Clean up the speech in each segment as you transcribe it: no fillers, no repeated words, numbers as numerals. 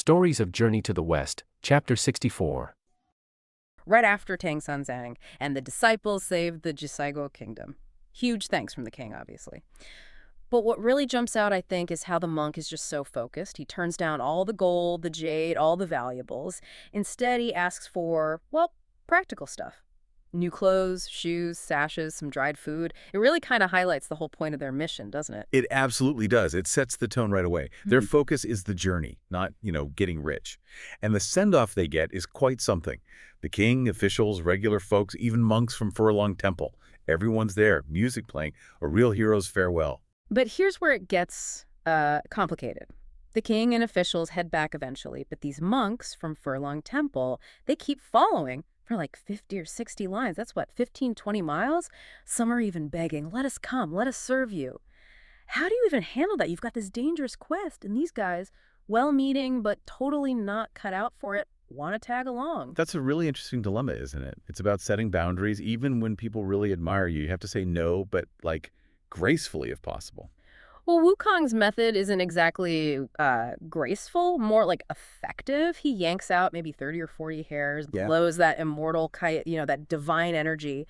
Stories of Journey to the West, Chapter 64. Right after Tang Sanzang and the disciples saved the Jisaigo kingdom. Huge thanks from the king, obviously. But what really jumps out, I think, is how the monk is just so focused. He turns down all the gold, the jade, all the valuables. Instead, he asks for, well, practical stuff. New clothes, shoes, sashes, some dried food. It really kind of highlights the whole point of their mission, doesn't it? It absolutely does. It sets the tone right away. Their focus is the journey, not, getting rich. And the send-off they get is quite something. The king, officials, regular folks, even monks from Furlong Temple. Everyone's there, music playing, a real hero's farewell. But here's where it gets complicated. The king and officials head back eventually, but these monks from Furlong Temple, they keep following for like 50 or 60 lines. That's what, 15, 20 miles? Some are even begging, let us come, let us serve you. How do you even handle that? You've got this dangerous quest, and these guys, well-meaning but totally not cut out for it, want to tag along. That's a really interesting dilemma, isn't it? It's about setting boundaries. Even when people really admire you, you have to say no, but gracefully if possible. Well, Wukong's method isn't exactly graceful, more like effective. He yanks out maybe 30 or 40 hairs, blows that immortal, that divine energy,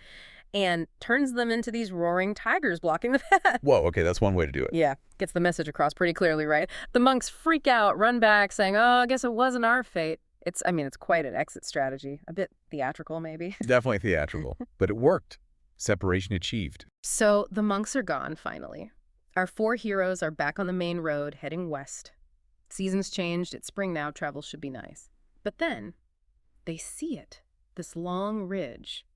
and turns them into these roaring tigers blocking the path. Whoa, okay, that's one way to do it. Yeah, gets the message across pretty clearly, right? The monks freak out, run back, saying, oh, I guess it wasn't our fate. It's quite an exit strategy. A bit theatrical, maybe. Definitely theatrical, but it worked. Separation achieved. So the monks are gone, finally. Our four heroes are back on the main road, heading west. Seasons changed. It's spring now. Travel should be nice. But then they see it, this long ridge.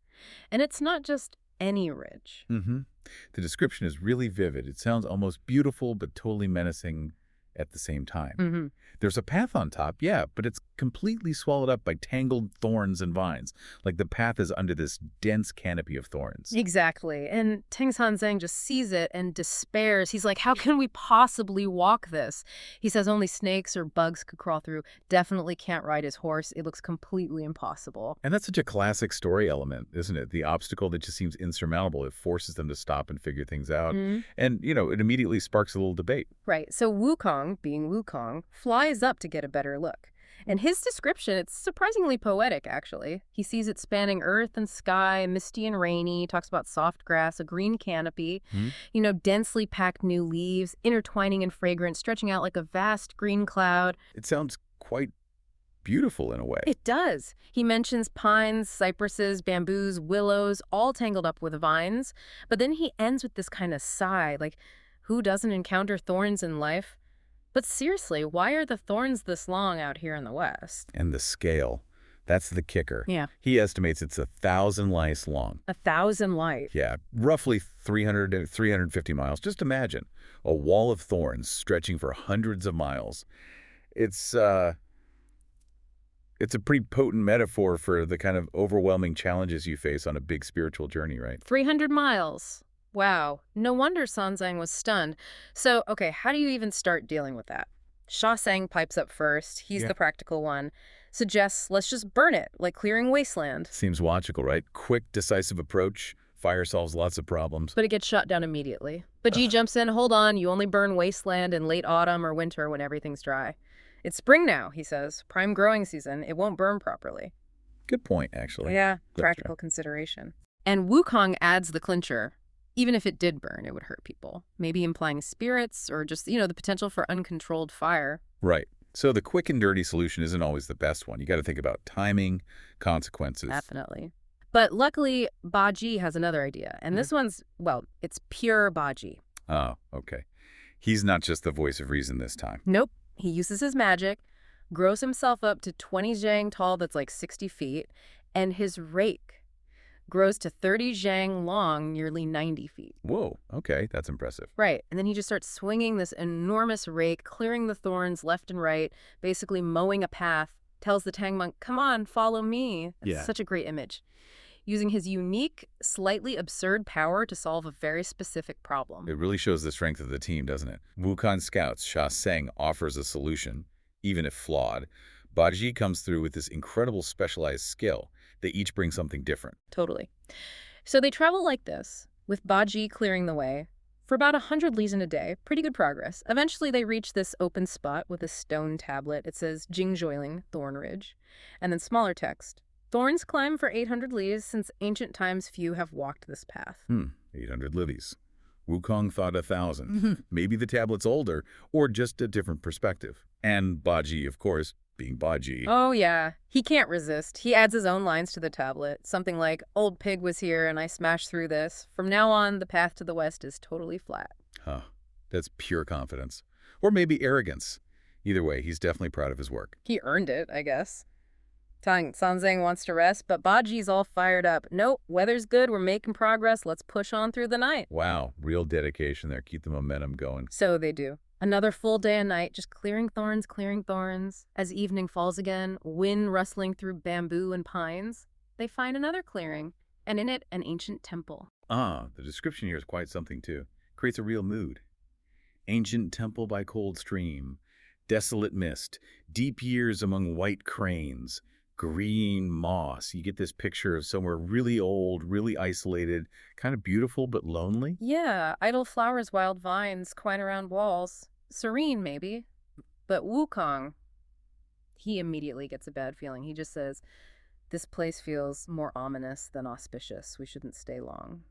And it's not just any ridge. The description is really vivid. It sounds almost beautiful, but totally menacing at the same time. There's a path on top, yeah, but it's completely swallowed up by tangled thorns and vines. Like the path is under this dense canopy of thorns. Exactly. And Tang Sanzang just sees it and despairs. He's like, how can we possibly walk this? He says only snakes or bugs could crawl through. Definitely can't ride his horse. It looks completely impossible. And that's such a classic story element, isn't it? The obstacle that just seems insurmountable. It forces them to stop and figure things out. And, it immediately sparks a little debate. Right. So Wukong, being Wukong, flies up to get a better look. And his description, it's surprisingly poetic, actually. He sees it spanning earth and sky, misty and rainy. He talks about soft grass, a green canopy, densely packed new leaves, intertwining and fragrant, stretching out like a vast green cloud. It sounds quite beautiful in a way. It does. He mentions pines, cypresses, bamboos, willows, all tangled up with vines. But then he ends with this kind of sigh, like, who doesn't encounter thorns in life? But seriously, why are the thorns this long out here in the West? And the scale. That's the kicker. Yeah. He estimates it's 1,000 lice long. 1,000 lice. Yeah, roughly 300 to 350 miles. Just imagine a wall of thorns stretching for hundreds of miles. It's a pretty potent metaphor for the kind of overwhelming challenges you face on a big spiritual journey, right? 300 miles. Wow. No wonder Sanzang was stunned. So, okay, how do you even start dealing with that? Sha Sang pipes up first. He's the practical one. Suggests, let's just burn it, like clearing wasteland. Seems logical, right? Quick, decisive approach. Fire solves lots of problems. But it gets shot down immediately. Baji jumps in, hold on, you only burn wasteland in late autumn or winter when everything's dry. It's spring now, he says. Prime growing season. It won't burn properly. Good point, actually. Yeah, practical consideration. And Wukong adds the clincher. Even if it did burn, it would hurt people. Maybe implying spirits or just, the potential for uncontrolled fire. Right. So the quick and dirty solution isn't always the best one. You got to think about timing, consequences. Definitely. But luckily, Baji has another idea. And this one's, it's pure Baji. Oh, okay. He's not just the voice of reason this time. Nope. He uses his magic, grows himself up to 20 zhang tall, that's like 60 feet, and his rake grows to 30 zhang long, nearly 90 feet. Whoa, okay, that's impressive. Right, and then he just starts swinging this enormous rake, clearing the thorns left and right, basically mowing a path, tells the Tang monk, come on, follow me. It's such a great image. Using his unique, slightly absurd power to solve a very specific problem. It really shows the strength of the team, doesn't it? Wukong scouts, Sha Sang offers a solution, even if flawed. Baji comes through with this incredible specialized skill. They each bring something different. Totally. So they travel like this, with Baji clearing the way. for about 100 lees in a day. Pretty good progress. Eventually, they reach this open spot with a stone tablet. It says Jingjoiling, Thorn Ridge. And then smaller text. Thorns climb for 800 lees. Since ancient times, few have walked this path. 800 levies. Wukong thought 1,000. Maybe the tablet's older, or just a different perspective. And Baji, of course, being Baji. Oh, yeah. He can't resist. He adds his own lines to the tablet. Something like, "Old pig was here and I smashed through this. From now on, the path to the west is totally flat." Huh. That's pure confidence. Or maybe arrogance. Either way, he's definitely proud of his work. He earned it, I guess. Tang Sanzang wants to rest, but Baji's all fired up. "Nope, weather's good, we're making progress, let's push on through the night." Wow, real dedication there. Keep the momentum going. So they do. Another full day and night, just clearing thorns. As evening falls again, wind rustling through bamboo and pines, they find another clearing, and in it, an ancient temple. The description here is quite something, too. Creates a real mood. Ancient temple by cold stream, desolate mist, deep years among white cranes, green moss. You get this picture of somewhere really old, really isolated, kind of beautiful but lonely. Yeah, idle flowers, wild vines, quite around walls. Serene, maybe. But Wukong, he immediately gets a bad feeling. He just says, "This place feels more ominous than auspicious. We shouldn't stay long."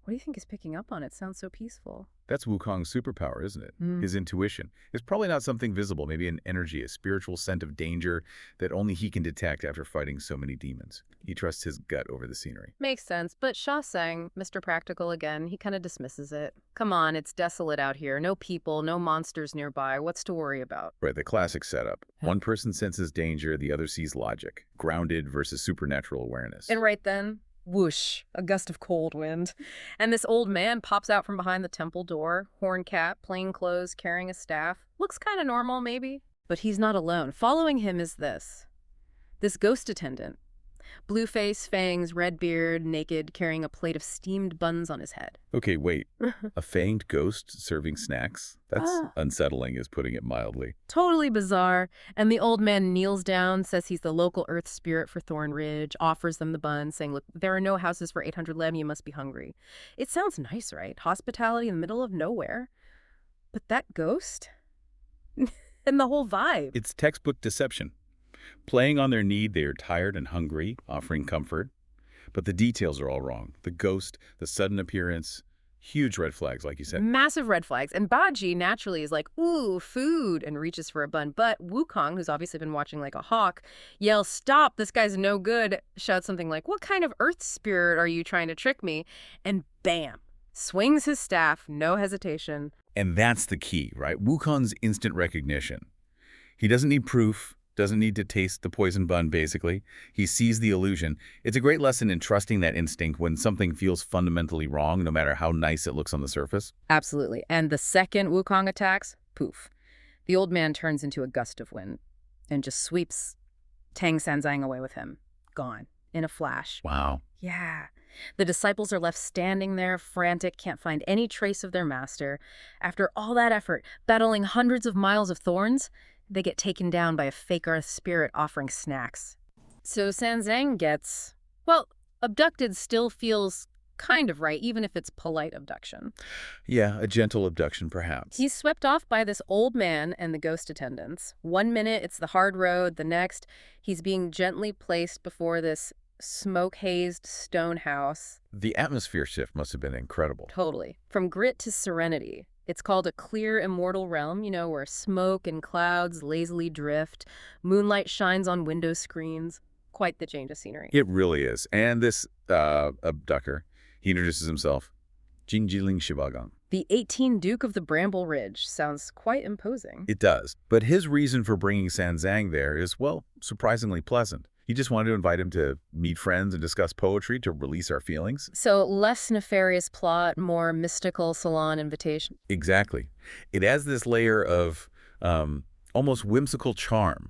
What do you think is picking up on it? Sounds so peaceful. That's Wukong's superpower, isn't it? His intuition. It's probably not something visible, maybe an energy, a spiritual scent of danger that only he can detect after fighting so many demons. He trusts his gut over the scenery. Makes sense, but Sha Sang, Mr. Practical again, he kind of dismisses it. "Come on, it's desolate out here. No people, no monsters nearby. What's to worry about?" Right, the classic setup. One person senses danger, the other sees logic. Grounded versus supernatural awareness. And right then, whoosh, a gust of cold wind. And this old man pops out from behind the temple door, horn cap, plain clothes, carrying a staff. Looks kind of normal, maybe. But he's not alone. Following him is this ghost attendant. Blue face, fangs, red beard, naked, carrying a plate of steamed buns on his head. Okay, wait. A fanged ghost serving snacks? That's unsettling, is putting it mildly. Totally bizarre. And the old man kneels down, says he's the local earth spirit for Thorn Ridge, offers them the buns, saying, "Look, there are no houses for 800 lem, you must be hungry." It sounds nice, right? Hospitality in the middle of nowhere. But that ghost? And the whole vibe. It's textbook deception. Playing on their need, they are tired and hungry, offering comfort. But the details are all wrong. The ghost, the sudden appearance, huge red flags, like you said. Massive red flags. And Baji naturally is like, "Ooh, food," and reaches for a bun. But Wukong, who's obviously been watching like a hawk, yells, "Stop, this guy's no good," shouts something like, "What kind of earth spirit are you trying to trick me?" And bam, swings his staff, no hesitation. And that's the key, right? Wukong's instant recognition. He doesn't need proof. Doesn't need to taste the poison bun, basically. He sees the illusion. It's a great lesson in trusting that instinct when something feels fundamentally wrong, no matter how nice it looks on the surface. Absolutely. And the second Wukong attacks, poof. The old man turns into a gust of wind and just sweeps Tang Sanzang away with him. Gone. In a flash. Wow. Yeah. The disciples are left standing there, frantic, can't find any trace of their master. After all that effort, battling hundreds of miles of thorns, they get taken down by a fake earth spirit offering snacks. So Sanzang gets, well, abducted still feels kind of right, even if it's polite abduction. Yeah, a gentle abduction, perhaps. He's swept off by this old man and the ghost attendants. 1 minute, it's the hard road. The next, he's being gently placed before this smoke-hazed stone house. The atmosphere shift must have been incredible. Totally. From grit to serenity. It's called a clear, immortal realm, where smoke and clouds lazily drift. Moonlight shines on window screens. Quite the change of scenery. It really is. And this abductor, he introduces himself. Jinjiling Shibagang. The 18 Duke of the Bramble Ridge sounds quite imposing. It does. But his reason for bringing Sanzang there is, well, surprisingly pleasant. He just wanted to invite him to meet friends and discuss poetry, to release our feelings. So less nefarious plot, more mystical salon invitation. Exactly. It adds this layer of almost whimsical charm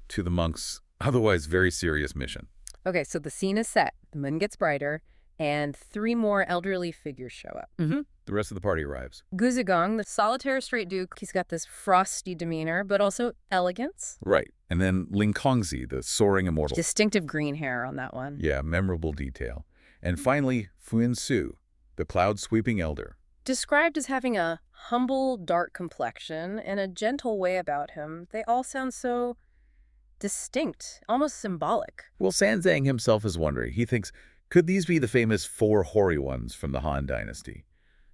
to the monk's otherwise very serious mission. Okay, so the scene is set. The moon gets brighter, and 3 more elderly figures show up. The rest of the party arrives. Guzigong, the solitary straight duke, he's got this frosty demeanor, but also elegance. Right. And then Ling Kongzi, the soaring immortal. Distinctive green hair on that one. Yeah, memorable detail. And finally, Fuin Su, the cloud-sweeping elder. Described as having a humble, dark complexion and a gentle way about him, they all sound so distinct, almost symbolic. Well, Sanzang himself is wondering. He thinks, could these be the famous four hoary ones from the Han Dynasty?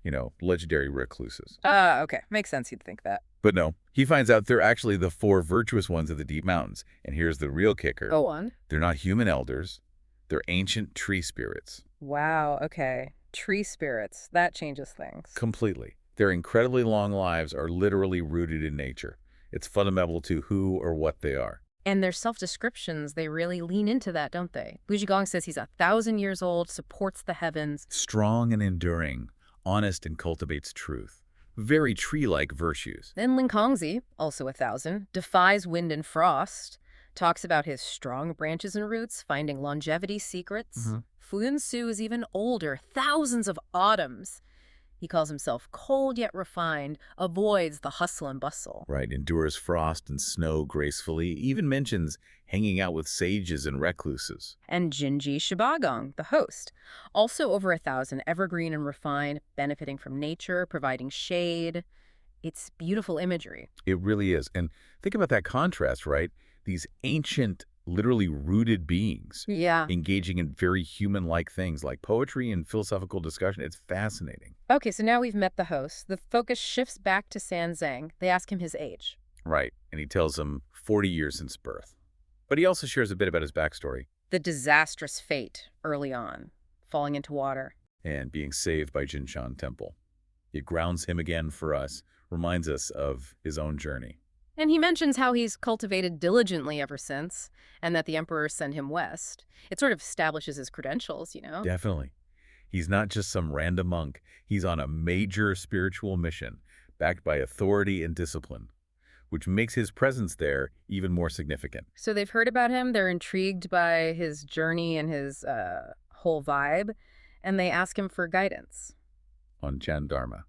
You know, legendary recluses. Okay. Makes sense you'd think that. But no, he finds out they're actually the four virtuous ones of the deep mountains. And here's the real kicker. Go on. They're not human elders. They're ancient tree spirits. Wow, okay. Tree spirits. That changes things. Completely. Their incredibly long lives are literally rooted in nature. It's fundamental to who or what they are. And their self-descriptions, they really lean into that, don't they? Wujigong says he's 1,000 years old, supports the heavens. Strong and enduring, honest and cultivates truth. Very tree-like virtues. Then Ling Kongzi, also 1,000, defies wind and frost, talks about his strong branches and roots, finding longevity secrets. Fu Yunsu is even older, thousands of autumns. He calls himself cold yet refined, avoids the hustle and bustle. Right, endures frost and snow gracefully, even mentions hanging out with sages and recluses. And Jinji Shibagong, the host, also over 1,000, evergreen and refined, benefiting from nature, providing shade. It's beautiful imagery. It really is. And think about that contrast, right? These ancient, literally rooted beings Yeah. engaging in very human-like things like poetry and philosophical discussion. It's fascinating. Okay, so now we've met the host. The focus shifts back to Sanzang. They ask him his age. Right, and he tells them 40 years since birth. But he also shares a bit about his backstory The disastrous fate early on, falling into water. and being saved by Jinshan Temple. It grounds him again for us, reminds us of his own journey. And he mentions how he's cultivated diligently ever since, and that the emperor sent him west. It sort of establishes his credentials, you know? Definitely. He's not just some random monk. He's on a major spiritual mission, backed by authority and discipline, which makes his presence there even more significant. So they've heard about him, they're intrigued by his journey and his whole vibe, and they ask him for guidance. On Chan Dharma,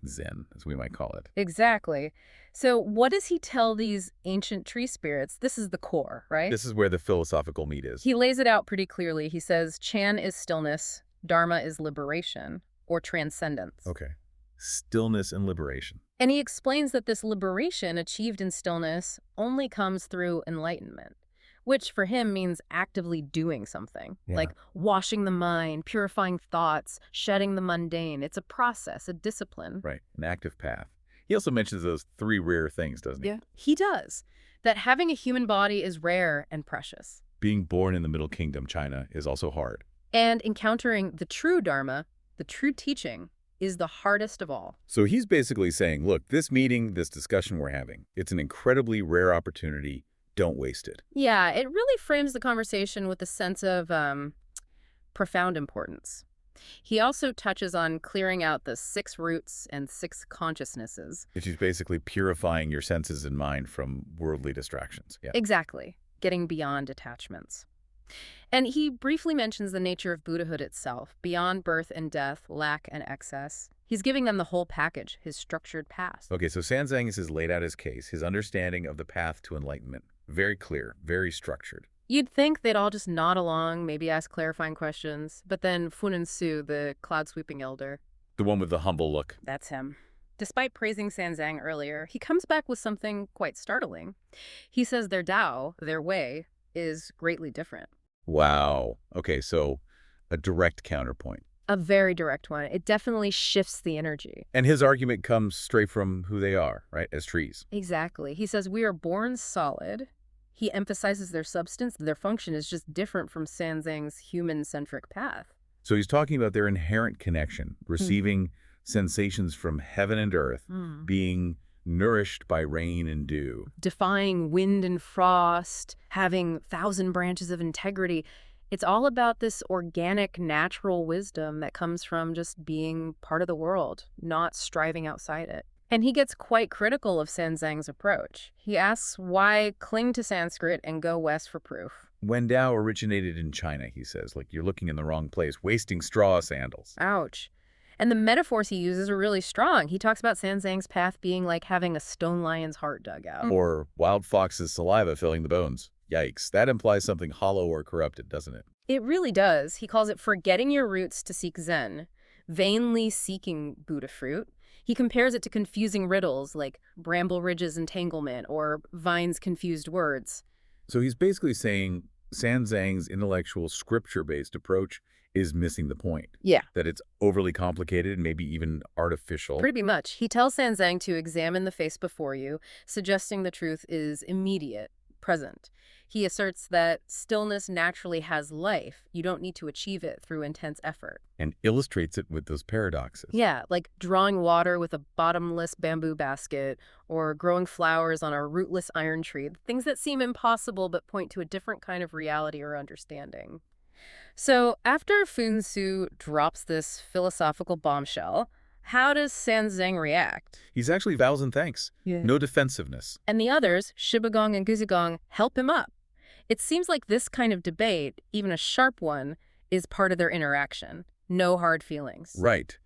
Zen, as we might call it. Exactly. So what does he tell these ancient tree spirits? This is the core, right? This is where the philosophical meat is. He lays it out pretty clearly. He says Chan is stillness, Dharma is liberation, or transcendence. Okay. Stillness and liberation. And he explains that this liberation achieved in stillness only comes through enlightenment, which for him means actively doing something, Yeah. like washing the mind, purifying thoughts, shedding the mundane. It's a process, a discipline. Right. An active path. He also mentions those three rare things, doesn't he? Yeah, he does. That having a human body is rare and precious. Being born in the Middle Kingdom, China, is also hard. And encountering the true Dharma, the true teaching, is the hardest of all. So he's basically saying, look, this meeting, this discussion we're having, it's an incredibly rare opportunity. Don't waste it. Yeah, it really frames the conversation with a sense of profound importance. He also touches on clearing out the 6 roots and 6 consciousnesses. Which is basically purifying your senses and mind from worldly distractions. Yeah. Exactly, getting beyond attachments. And he briefly mentions the nature of Buddhahood itself, beyond birth and death, lack and excess. He's giving them the whole package, his structured path. Okay, so Sanzang has laid out his case, his understanding of the path to enlightenment. Very clear, very structured. You'd think they'd all just nod along, maybe ask clarifying questions, but then Funan Su, the cloud-sweeping elder, The one with the humble look. that's him. Despite praising Sanzang earlier, he comes back with something quite startling. He says their Tao, their way, is greatly different. Wow. Okay, so a direct counterpoint. A very direct one. It definitely shifts the energy. And his argument comes straight from who they are, right, as trees. Exactly. He says we are born solid. He emphasizes their substance. Their function is just different from Sanzang's human-centric path. So he's talking about their inherent connection, receiving sensations from heaven and earth, being nourished by rain and dew. Defying wind and frost, having 1,000 branches of integrity. It's all about this organic, natural wisdom that comes from just being part of the world, not striving outside it. And he gets quite critical of Sanzang's approach. He asks why cling to Sanskrit and go west for proof. When Tao originated in China, he says, like, you're looking in the wrong place, wasting straw sandals. Ouch. And the metaphors he uses are really strong. He talks about Sanzang's path being like having a stone lion's heart dug out. Or wild fox's saliva filling the bones. Yikes. That implies something hollow or corrupted, doesn't it? It really does. He calls it forgetting your roots to seek Zen, vainly seeking Buddha fruit. He compares it to confusing riddles like bramble ridge's entanglement or vine's confused words. So he's basically saying Sanzang's intellectual scripture-based approach is missing the point. Yeah. That it's overly complicated and maybe even artificial. Pretty much. He tells Sanzang to examine the face before you, suggesting the truth is immediate, present. He asserts that stillness naturally has life. You don't need to achieve it through intense effort. And illustrates it with those paradoxes. Yeah, like drawing water with a bottomless bamboo basket or growing flowers on a rootless iron tree, things that seem impossible but point to a different kind of reality or understanding. So after Funsu drops this philosophical bombshell, how does Sanzang react? He's actually vows and thanks. Yeah. No defensiveness. And the others, Shibagong and Guzigong, help him up. It seems like this kind of debate, even a sharp one, is part of their interaction. No hard feelings. Right.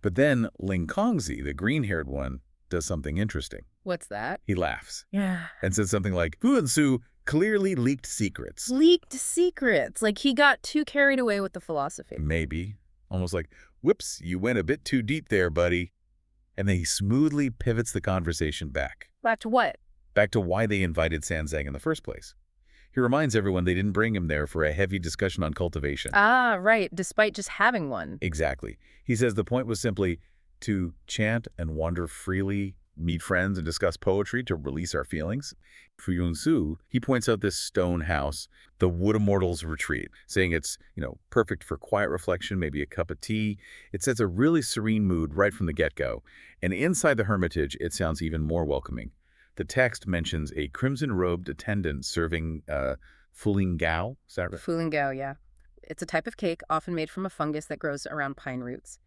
But then Ling Kongzi, the green-haired one, does something interesting. What's that? He laughs Yeah. and says something like, Fu and Su clearly leaked secrets. Leaked secrets. Like he got too carried away with the philosophy. Maybe. Almost like, whoops, you went a bit too deep there, buddy. And then he smoothly pivots the conversation back. Back to what? Back to why they invited Sanzang in the first place. He reminds everyone they didn't bring him there for a heavy discussion on cultivation. Ah, right, despite just having one. Exactly. He says the point was simply to chant and wander freely, meet friends and discuss poetry to release our feelings. For Yun-Su, he points out this stone house, the Wood Immortals Retreat, saying it's, perfect for quiet reflection, maybe a cup of tea. It sets a really serene mood right from the get-go. And inside the hermitage, it sounds even more welcoming. The text mentions a crimson-robed attendant serving fulingao. Is that right? Fulingao, yeah. It's a type of cake often made from a fungus that grows around pine roots.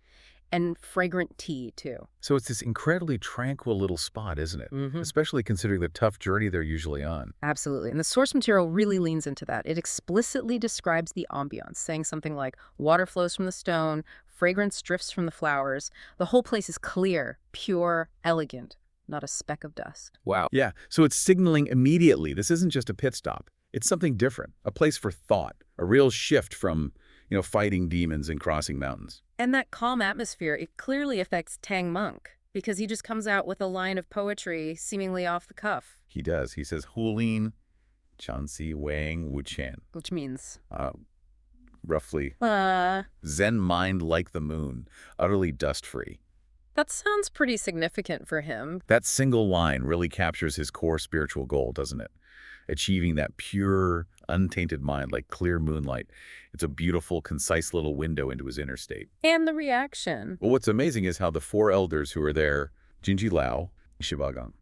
And fragrant tea, too. So it's this incredibly tranquil little spot, isn't it? Mm-hmm. Especially considering the tough journey they're usually on. Absolutely. And the source material really leans into that. It explicitly describes the ambiance, saying something like, water flows from the stone, fragrance drifts from the flowers. The whole place is clear, pure, elegant. Not a speck of dust. Wow. Yeah, so it's signaling immediately. This isn't just a pit stop. It's something different, a place for thought, a real shift from, fighting demons and crossing mountains. And that calm atmosphere, it clearly affects Tang Monk, because he just comes out with a line of poetry seemingly off the cuff. He does. He says, Hulin, Chansi Wang Wuqian. Which means? Roughly. Zen mind like the moon, utterly dust-free. That sounds pretty significant for him. That single line really captures his core spiritual goal, doesn't it? Achieving that pure, untainted mind like clear moonlight. It's a beautiful, concise little window into his inner state. And the reaction. Well, what's amazing is how the four elders who are there, Jinji Lao, Shibagong,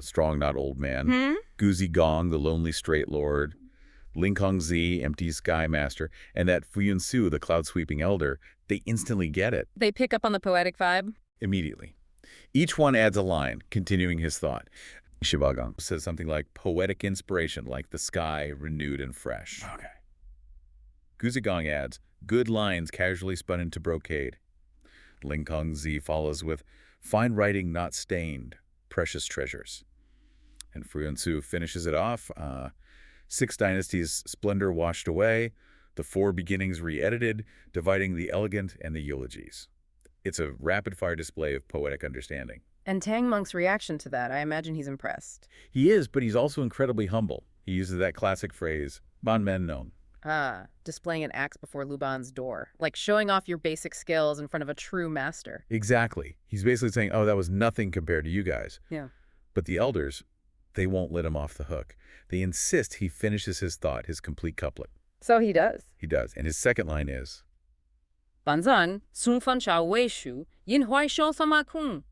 strong not old man, Guzi Gong, the lonely straight lord, Ling Kongzi, empty sky master, and that Fuyun Su, the cloud-sweeping elder, they instantly get it. They pick up on the poetic vibe? Immediately. Each one adds a line, continuing his thought. Shibagong says something like, poetic inspiration like the sky, renewed and fresh. Okay. Guzigong adds, good lines casually spun into brocade. Ling Kongzi follows with, fine writing not stained, precious treasures. And Fuyun Su finishes it off, 6 dynasties' splendor washed away, the 4 beginnings re-edited, dividing the elegant and the eulogies. It's a rapid-fire display of poetic understanding. And Tang Monk's reaction to that, I imagine he's impressed. He is, but he's also incredibly humble. He uses that classic phrase, ban men non. Displaying an axe before Luban's door. Like showing off your basic skills in front of a true master. Exactly. He's basically saying, oh, that was nothing compared to you guys. Yeah. But the elders, they won't let him off the hook. They insist he finishes his thought, his complete couplet. So he does. He does. And his second line is, Banzan, Sun Fan Chao Wei Shu, Yin Huai Shou Sama Kung.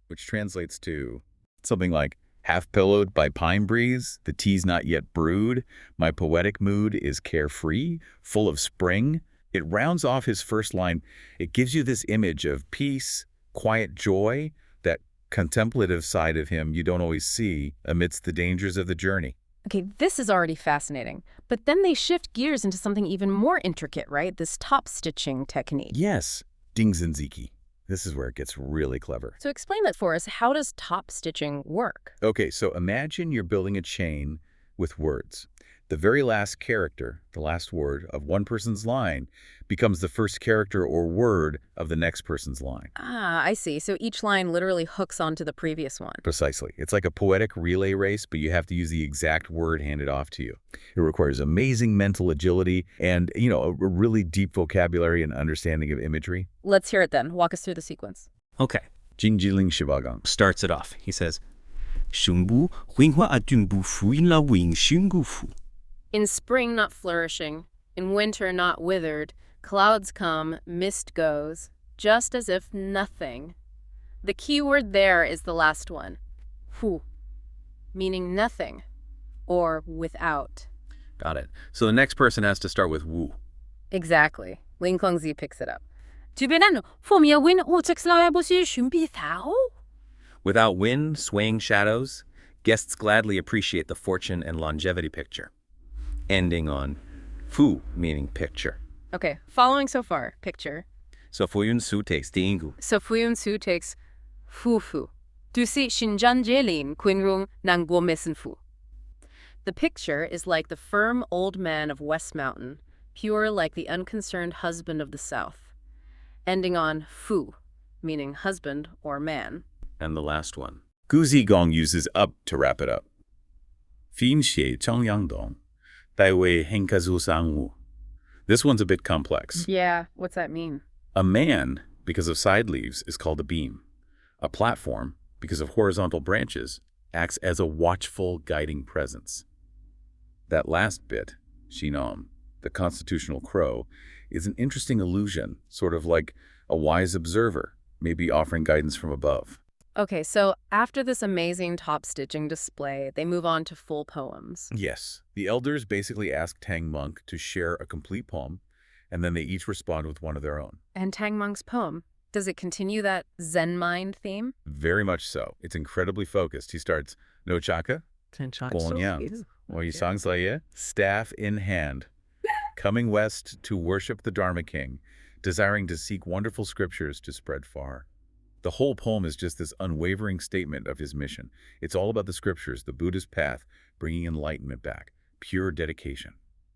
which translates to something like, half-pillowed by pine breeze, the tea's not yet brewed, my poetic mood is carefree, full of spring. It rounds off his first line. It gives you this image of peace, quiet joy, that contemplative side of him you don't always see amidst the dangers of the journey. Okay, this is already fascinating. But then they shift gears into something even more intricate, right? This top-stitching technique. Yes, Dingzenziki. This is where it gets really clever. So explain that for us. How does top-stitching work? Okay, so imagine you're building a chain with words. The very last character, the last word of one person's line, becomes the first character or word of the next person's line. Ah, I see. So each line literally hooks onto the previous one. Precisely. It's like a poetic relay race, but you have to use the exact word handed off to you. It requires amazing mental agility and, a really deep vocabulary and understanding of imagery. Let's hear it then. Walk us through the sequence. Okay, Jinjiling Shibagang. starts it off. He says, "Shungbu huinhua adunbu fuinla wing shungufu." In spring not flourishing, in winter not withered, clouds come, mist goes, just as if nothing. The key word there is the last one, hu, meaning nothing, or without. Got it. So the next person has to start with wu. Exactly. Ling Kongzi picks it up. 주변에는 폼이야 윈 오책슬라야 보시 준비다오? Without wind, swaying shadows, guests gladly appreciate the fortune and longevity picture. Ending on fu, meaning picture. Okay, following so far, picture. So Fuyun Su takes Dingu. So Fuyun Su takes fu. 두시 신잔제린 퀸룽 난고메슨 fu. The picture is like the firm old man of West Mountain, pure like the unconcerned husband of the South. Ending on fu, meaning husband or man. And the last one. Gu Gong uses up to wrap it up. Fin xie changyangdong, dai wei henkazu sangwu. This one's a bit complex. Yeah, what's that mean? A man, because of side leaves, is called a beam. A platform, because of horizontal branches, acts as a watchful, guiding presence. That last bit, Shinom, the constitutional crow, is an interesting illusion, sort of like a wise observer, maybe offering guidance from above. Okay, so after this amazing top-stitching display, they move on to full poems. Yes, the elders basically ask Tang Monk to share a complete poem, and then they each respond with one of their own. And Tang Monk's poem, does it continue that Zen mind theme? Very much so. It's incredibly focused. He starts, No chaka, Bonyang, staff in hand, coming west to worship the Dharma King, desiring to seek wonderful scriptures to spread far. The whole poem is just this unwavering statement of his mission. It's all about the scriptures, the Buddhist path, bringing enlightenment back, pure dedication.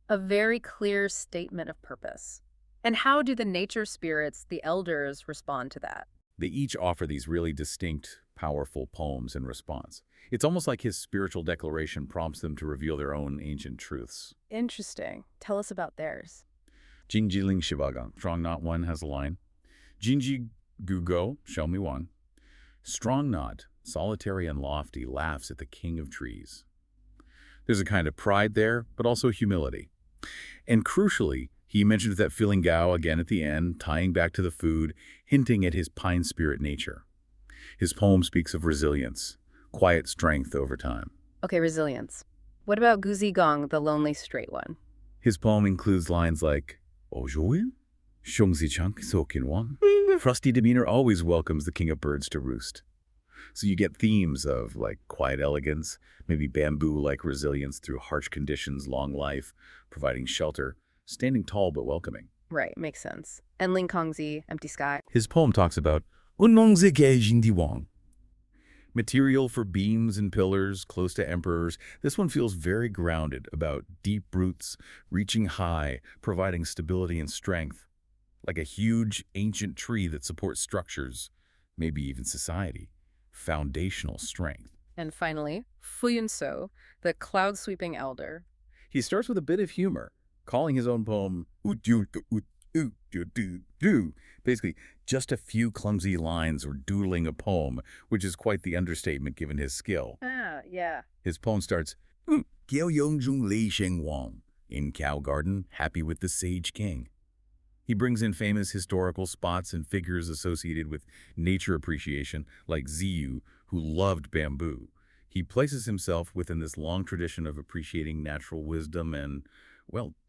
A very clear statement of purpose. And how do the nature spirits, the elders, respond to that? They each offer these really distinct, powerful poems in response. It's almost like his spiritual declaration prompts them to reveal their own ancient truths. Interesting. Tell us about theirs. Jinjiling Shibagang, Strong Knot 1 has a line. Jinji Gugo, show me one. Strong Knot, solitary and lofty, laughs at the king of trees. There's a kind of pride there, but also humility. And crucially, he mentions that feeling Gao again at the end, tying back to the food, hinting at his pine spirit nature. His poem speaks of resilience, quiet strength over time. Okay, resilience. What about Guzi Gong, the lonely straight one? His poem includes lines like, Ojoin, Shongzi Chang Sokin Wang. Frosty demeanor always welcomes the king of birds to roost. So you get themes of quiet elegance, maybe bamboo-like resilience through harsh conditions, long life, providing shelter, standing tall but welcoming. Right, makes sense. And Ling Kongzi, Empty Sky. His poem talks about Unmongzi Ge Jindi Wang. Material for beams and pillars, close to emperors. This one feels very grounded, about deep roots, reaching high, providing stability and strength. Like a huge, ancient tree that supports structures, maybe even society. Foundational strength. And finally, Fuyun So, the cloud-sweeping elder. He starts with a bit of humor, calling his own poem basically just a few clumsy lines or doodling a poem, which is quite the understatement given his skill. Ah, yeah. His poem starts, Kiao Yongzhong Li Sheng Wang, in Cow Garden, happy with the Sage King. He brings in famous historical spots and figures associated with nature appreciation, like Ziyu, who loved bamboo. He places himself within this long tradition of appreciating natural wisdom and,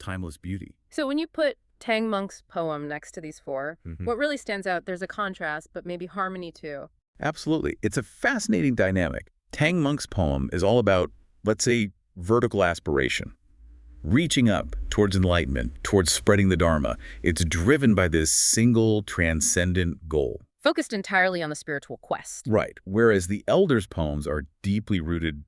timeless beauty. So when you put Tang Monk's poem next to these four, what really stands out, there's a contrast, but maybe harmony too. Absolutely. It's a fascinating dynamic. Tang Monk's poem is all about, let's say, vertical aspiration. Reaching up towards enlightenment, towards spreading the Dharma. It's driven by this single transcendent goal. Focused entirely on the spiritual quest. Right. Whereas the elders' poems are deeply rooted,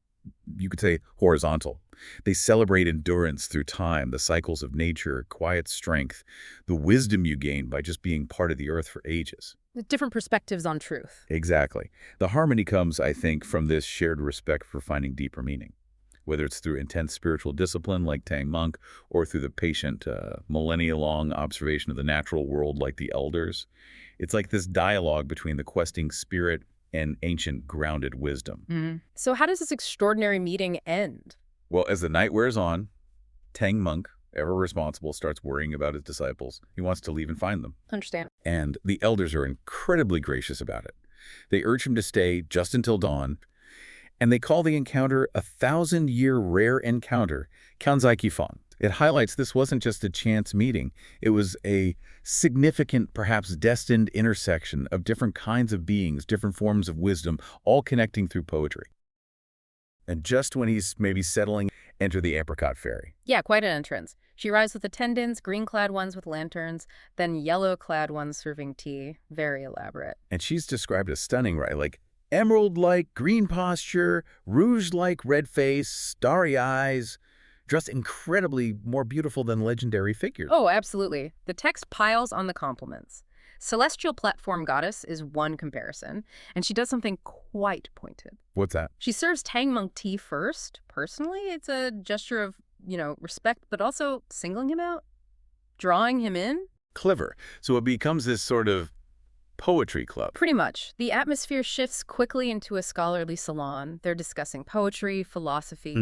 you could say, horizontal. They celebrate endurance through time, the cycles of nature, quiet strength, the wisdom you gain by just being part of the earth for ages. Different perspectives on truth. Exactly. The harmony comes, I think, from this shared respect for finding deeper meaning. Whether it's through intense spiritual discipline like Tang Monk or through the patient, millennia-long observation of the natural world like the elders, it's like this dialogue between the questing spirit and ancient grounded wisdom. So how does this extraordinary meeting end? Well, as the night wears on, Tang Monk, ever responsible, starts worrying about his disciples. He wants to leave and find them. Understand. And the elders are incredibly gracious about it. They urge him to stay just until dawn, and they call the encounter a 1,000-year rare encounter, Kanzai Kifan. It highlights this wasn't just a chance meeting. It was a significant, perhaps destined intersection of different kinds of beings, different forms of wisdom, all connecting through poetry. And just when he's maybe settling, enter the apricot fairy. Yeah, quite an entrance. She arrives with attendants, green-clad ones with lanterns, then yellow-clad ones serving tea. Very elaborate. And she's described as stunning, right? Like emerald-like green posture, rouge-like red face, starry eyes, just incredibly more beautiful than legendary figures. Oh, absolutely. The text piles on the compliments. Celestial platform goddess is one comparison, and she does something quite pointed. What's that? She serves Tang Monk tea first. Personally, it's a gesture of, respect, but also singling him out, drawing him in. Clever. So it becomes this sort of poetry club. Pretty much. The atmosphere shifts quickly into a scholarly salon. They're discussing poetry, philosophy,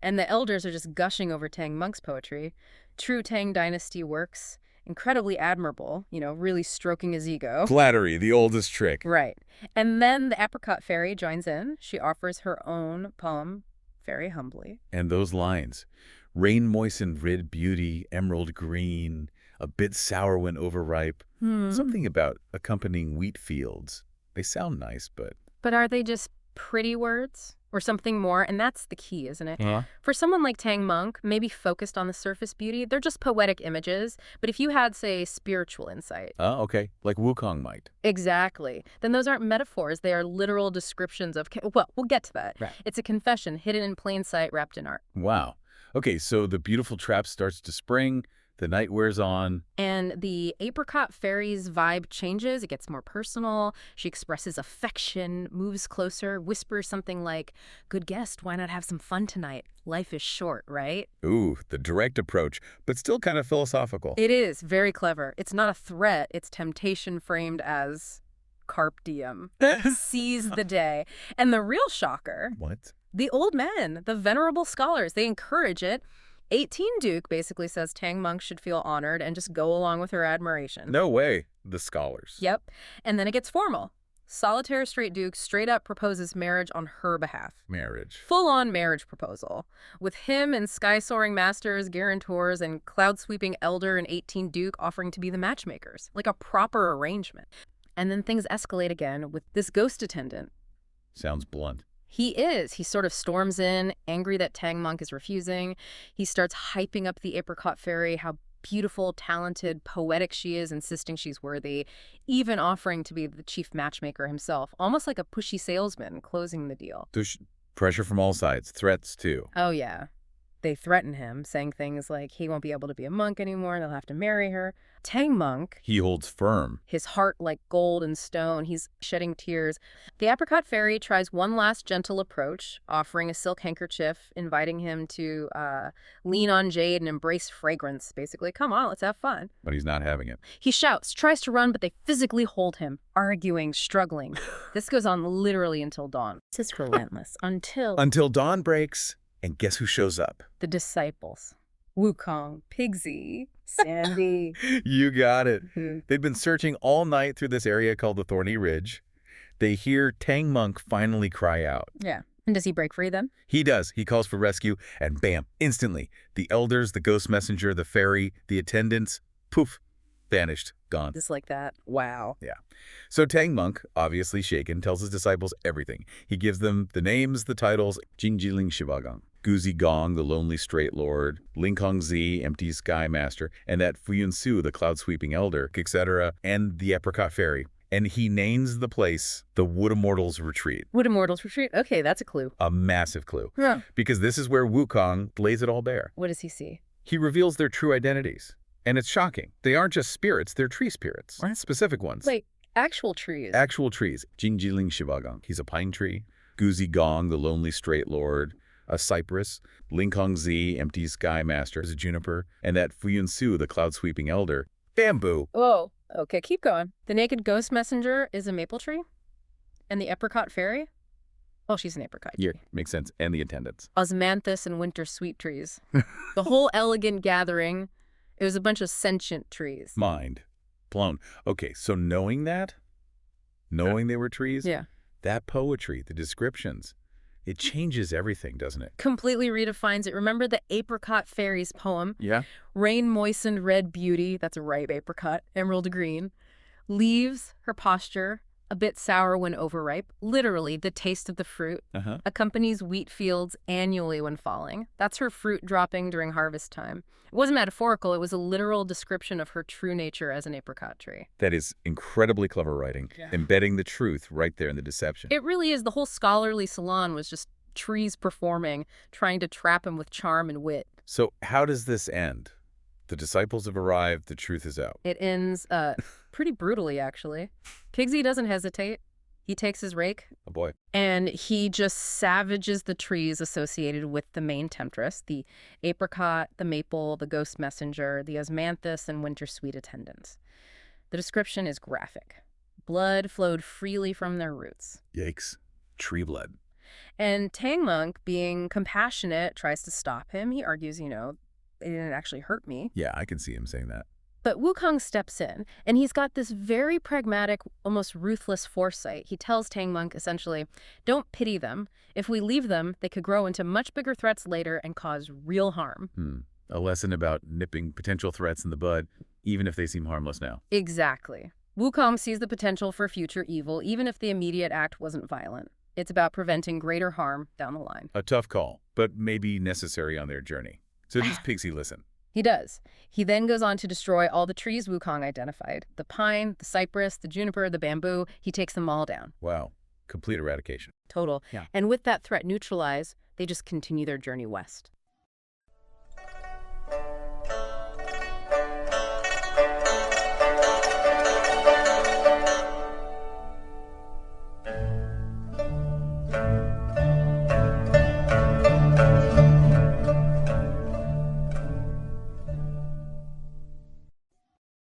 and the elders are just gushing over Tang Monk's poetry. True Tang Dynasty works. Incredibly admirable, really stroking his ego. Flattery, the oldest trick. Right. And then the apricot fairy joins in. She offers her own poem very humbly. And those lines, rain-moistened red beauty, emerald green, a bit sour when overripe. Something about accompanying wheat fields. They sound nice, but... But are they just pretty words? Or something more? And that's the key, isn't it? Yeah. For someone like Tang Monk, maybe focused on the surface beauty, they're just poetic images. But if you had, say, spiritual insight... Oh, okay. Like Wukong might. Exactly. Then those aren't metaphors. They are literal descriptions of... Well, we'll get to that. Right. It's a confession hidden in plain sight, wrapped in art. Wow. Okay, so the beautiful trap starts to spring. The night wears on. And the apricot fairy's vibe changes. It gets more personal. She expresses affection, moves closer, whispers something like, "Good guest, why not have some fun tonight? Life is short, right?" Ooh, the direct approach, but still kind of philosophical. It is very clever. It's not a threat. It's temptation framed as carpe diem. Seize the day. And the real shocker, What? the old men, the venerable scholars, they encourage it. 18 Duke basically says Tang Monk should feel honored and just go along with her admiration. No way. The scholars. Yep. And then it gets formal. Solitaire Straight Duke straight up proposes marriage on her behalf. Marriage. Full-on marriage proposal. With him and sky-soaring masters, guarantors, and cloud-sweeping elder and 18 Duke offering to be the matchmakers. Like a proper arrangement. And then things escalate again with this ghost attendant. Sounds blunt. He is. He sort of storms in, angry that Tang Monk is refusing. He starts hyping up the apricot fairy, how beautiful, talented, poetic she is, insisting she's worthy, even offering to be the chief matchmaker himself, almost like a pushy salesman closing the deal. There's pressure from all sides. Threats, too. Oh, yeah. They threaten him, saying things like he won't be able to be a monk anymore, they'll have to marry her. Tang Monk, He holds firm. his heart like gold and stone, he's shedding tears. The apricot fairy tries one last gentle approach, offering a silk handkerchief, inviting him to lean on jade and embrace fragrance, basically. Come on, let's have fun. But he's not having it. He shouts, tries to run, but they physically hold him, arguing, struggling. This goes on literally until dawn. This is relentless. Until dawn breaks, and guess who shows up? The disciples. Wukong, Pigsy, Sandy. You got it. They've been searching all night through this area called the Thorny Ridge. They hear Tang Monk finally cry out. Yeah. And does he break free then? He does. He calls for rescue, and bam, instantly, the elders, the ghost messenger, the fairy, the attendants, poof, vanished, gone. Just like that. Wow. Yeah. So Tang Monk, obviously shaken, tells his disciples everything. He gives them the names, the titles, Jingjiling Shivagang, Guzi Gong, the lonely straight lord, Linkong Zi, empty sky master, and that Fuyun Su, the cloud-sweeping elder, etc., and the apricot fairy. And he names the place the Wood Immortals Retreat. Wood Immortals Retreat? Okay, that's a clue. A massive clue. Yeah. Because this is where Wukong lays it all bare. What does he see? He reveals their true identities. And it's shocking. They aren't just spirits, they're tree spirits. Right. Specific ones. Like, actual trees. Actual trees.荆棘岭悟能, he's a pine tree. Guzi Gong, the lonely straight lord. A cypress. Linkong Zi, empty sky master, is a juniper. And that Fuyun Su, the cloud-sweeping elder. Bamboo. Whoa. Okay, keep going. The naked ghost messenger is a maple tree? And the apricot fairy? Oh, she's an apricot tree. Yeah, makes sense. And the attendants. Osmanthus and winter sweet trees. The whole elegant gathering, it was a bunch of sentient trees. Mind blown. Okay, so knowing that, knowing they were trees, Yeah. that poetry, the descriptions, it changes everything, doesn't it? Completely redefines it. Remember the apricot fairies poem? Yeah. Rain moistened red beauty, that's a ripe apricot, emerald green. Leaves, her posture, a bit sour when overripe. Literally, the taste of the fruit. Accompanies wheat fields annually when falling. That's her fruit dropping during harvest time. It wasn't metaphorical, it was a literal description of her true nature as an apricot tree. That is incredibly clever writing, embedding the truth right there in the deception. It really is. The whole scholarly salon was just trees performing, trying to trap him with charm and wit. So how does this end? The disciples have arrived, the truth is out. It ends pretty brutally, actually. Pigsy doesn't hesitate. He takes his rake. Oh boy. And he just savages the trees associated with the main temptress, the apricot, the maple, the ghost messenger, the osmanthus, and winter sweet attendants. The description is graphic. Blood flowed freely from their roots. Yikes. Tree blood. And Tang Monk, being compassionate, tries to stop him. He argues, they didn't actually hurt me. Yeah, I can see him saying that. But Wukong steps in, and he's got this very pragmatic, almost ruthless foresight. He tells Tang Monk, essentially, don't pity them. If we leave them, they could grow into much bigger threats later and cause real harm. A lesson about nipping potential threats in the bud, even if they seem harmless now. Exactly. Wukong sees the potential for future evil, even if the immediate act wasn't violent. It's about preventing greater harm down the line. A tough call, but maybe necessary on their journey. So does Pigsy listen? He does. He then goes on to destroy all the trees Wukong identified. The pine, the cypress, the juniper, the bamboo. He takes them all down. Wow. Complete eradication. Total. Yeah. And with that threat neutralized, they just continue their journey west.